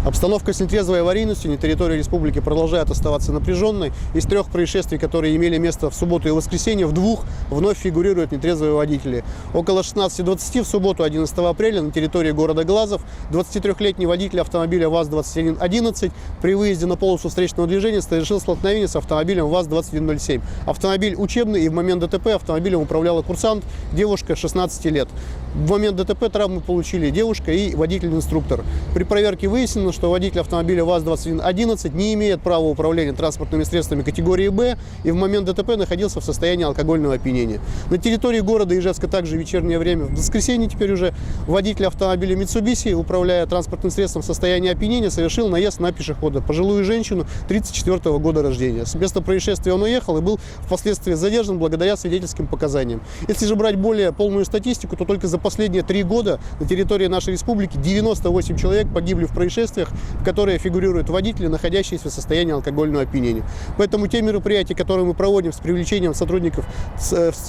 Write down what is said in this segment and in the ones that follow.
Обстановка с нетрезвой аварийностью на территории республики продолжает оставаться напряженной. Из 3 происшествий, которые имели место в субботу и воскресенье, в 2 вновь фигурируют нетрезвые водители. Около 16:20 в субботу, 11 апреля, на территории города Глазов 23-летний водитель автомобиля ВАЗ-2111 при выезде на полосу встречного движения совершил столкновение с автомобилем ВАЗ-2107. Автомобиль учебный, и в момент ДТП автомобилем управляла курсант, девушка 16 лет. В момент ДТП травмы получили девушка и водитель-инструктор. При проверке выяснено, что водитель автомобиля ВАЗ-2111 не имеет права управления транспортными средствами категории «Б» и в момент ДТП находился в состоянии алкогольного опьянения. На территории города Ижевска также в вечернее время, в воскресенье теперь уже, водитель автомобиля Mitsubishi, управляя транспортным средством в состоянии опьянения, совершил наезд на пешехода, пожилую женщину 34-го года рождения. С места происшествия он уехал и был впоследствии задержан благодаря свидетельским показаниям. Если же брать более полную статистику, то только за последние 3 года на территории нашей республики 98 человек погибли в происшествиях, в которые фигурируют водители, находящиеся в состоянии алкогольного опьянения. Поэтому те мероприятия, которые мы проводим с привлечением сотрудников,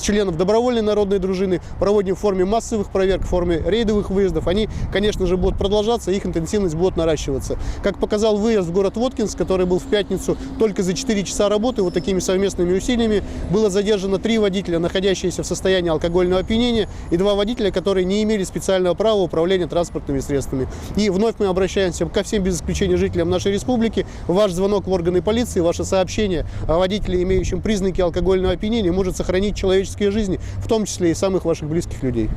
членов добровольной народной дружины, проводим в форме массовых проверок, в форме рейдовых выездов, они, конечно же, будут продолжаться, их интенсивность будет наращиваться. Как показал выезд в город Воткинск, который был в пятницу, только за 4 часа работы вот такими совместными усилиями было задержано 3 водителя, находящиеся в состоянии алкогольного опьянения, и 2 водителя, которые не имели специального права управления транспортными средствами. И вновь мы обращаемся ко всем без исключения жителям нашей республики. Ваш звонок в органы полиции, ваше сообщение о водителе, имеющем признаки алкогольного опьянения, может сохранить человеческие жизни, в том числе и самых ваших близких людей.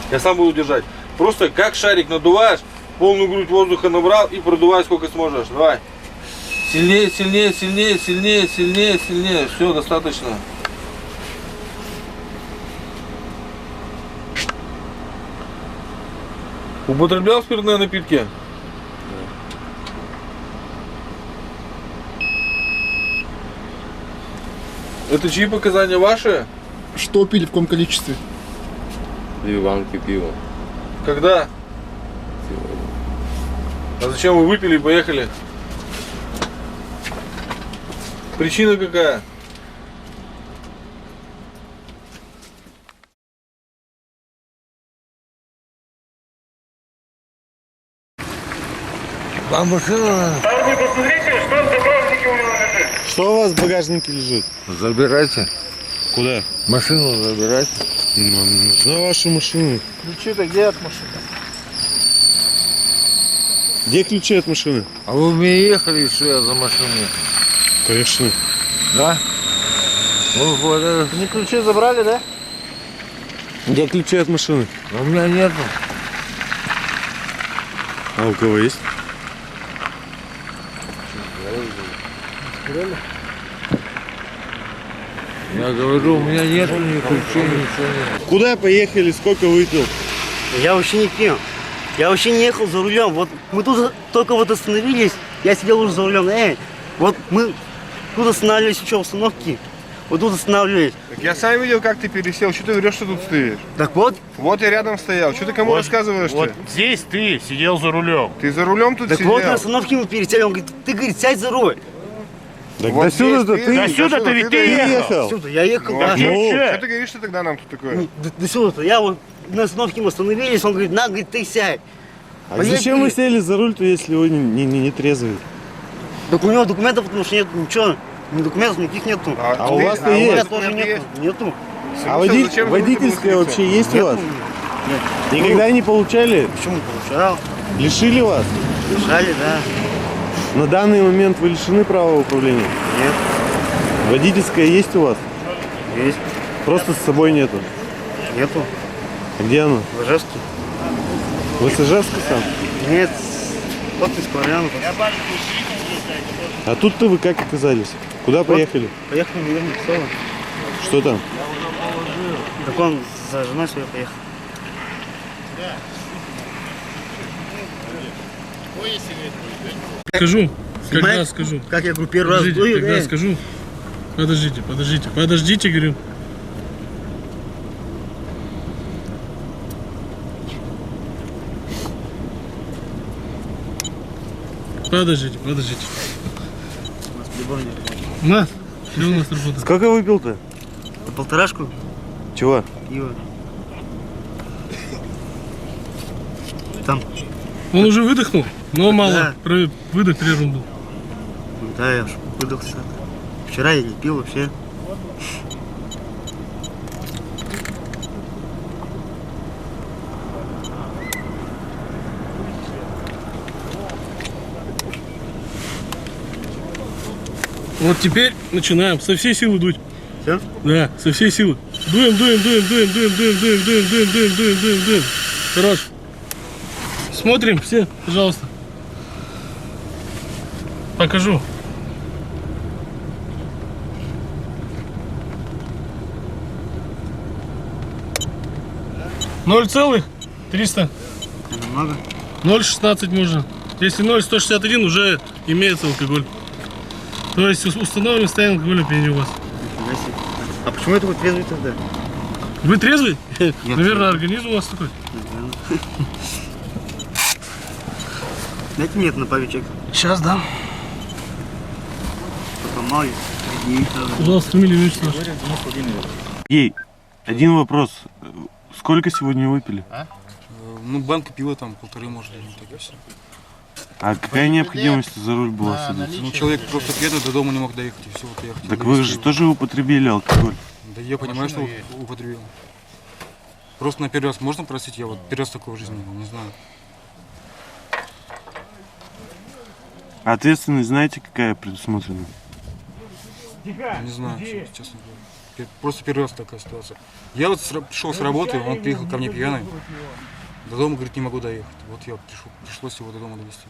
Я сам буду держать. Просто как шарик надуваешь, полную грудь воздуха набрал и продувай сколько сможешь. Давай. Сильнее, сильнее, сильнее, сильнее, сильнее, сильнее. Все, достаточно. Употреблял спиртные напитки? Это чьи показания, ваши? Что пили, в каком количестве? 2 банки пива. Когда? Сегодня. А зачем вы выпили и поехали? Причина какая? Вам машина? Парни, посмотрите, что в багажнике у него лежит. Что у вас в багажнике лежит? Забирайте. Куда? Машину забирайте. Нам нужна ваша машина. Ключи-то где от машины? Где ключи от машины? А вы мне ехали, что я за машиной? Конечно. Да? Ну, вот это. Не ключи забрали, да? Где ключи от машины? У меня нету. А у кого есть? Я говорю, у меня нету ни ключей, ничего нет. Куда поехали? Сколько выпил? Я вообще не пил. Я вообще не ехал за рулем. Вот мы тут только вот остановились, я сидел уже за рулем. Вот мы тут останавливались еще в остановке. Вот тут останавливались. Так я сам видел, как ты пересел. Что ты врешь, что тут стоишь? Так вот, Вот я рядом стоял. Что ты кому рассказываешь? Вот здесь ты сидел за рулем. Ты за рулем тут так сидел? вот на остановке мы пересели. Он говорит, ты, говорит, сядь за руль. Так Вот до сюда-то здесь ты, До сюда-то ведь ты ехал. Сюда, я ехал, Ну, да. а что Ну. ты говоришь, что тогда нам тут такое? Ну, до сюда-то. Я вот на остановке мы остановились, он говорит, на, говорит, ты сядь. А зачем вы сели за руль-то, если вы не трезвый? Так у него документов, потому что нет ничего. Документов никаких нету. А у ты- вас-то у есть? У меня вас тоже документы нету. Нету. А Слушай, зачем ты водительское тут вообще есть у вас? Нет. Никогда не получали? Почему получал? Лишили вас? Лежали, да. На данный момент вы лишены права управления? Нет. Водительское есть у вас? Есть. Просто с собой нету. Нету. А где оно? В Ижевске. Вы с Ижевска сам? Нет. Воткинского района. А тут-то вы как оказались? Куда поехали? Поехали, наверное, в село. Что там? Так он за женой своей поехал. Скажу, когда Снимает? скажу. Как я говорю, первый раз Подождите, дует, когда скажу. Подождите, говорю. Подождите. Прибор не работает. На, все у нас работает. Сколько выпил-то? Полторашку Чего? пива. Там, Он уже выдохнул, но мало. Да. Выдох прерван был. ну да, я уж выдохся. Вчера я не пил вообще. Вот теперь начинаем со всей силы дуть. Все? Да, со всей силы. Дуем. Хорош. Смотрим все, пожалуйста. Покажу. $0,300. Много? 0,16 можно. Если 0,161 уже имеется алкоголь. То есть установлен состояние алкогольного опьянения у вас. Нифига себе. А почему я такой трезвый тогда? Вы трезвый? Нет. Наверное, организм у вас такой. Наверное. Дайте мне это на пару чек. Сейчас дам. Потом мало ли. Пожалуйста, фамилия, имя, отчество. Ей, один вопрос. Сколько сегодня выпили? Ну, банка пива там, полторы, может, так и все. А какая необходимость за руль была садиться? Ну, человек просто пьяный, до дома не мог доехать, и все, вот я хотел Так вы довезти же его. тоже употребили алкоголь. Да я понимаю, что употребил. Просто на первый раз можно простить? Я вот первый раз такой в жизни был, не знаю. А ответственность знаете, какая предусмотрена? Не знаю, честно говоря. Просто первый раз такая ситуация. Я вот пришел с работы, он приехал ко мне пьяный. До дома, говорит, не могу доехать. Вот я пришлось его до дома довезти.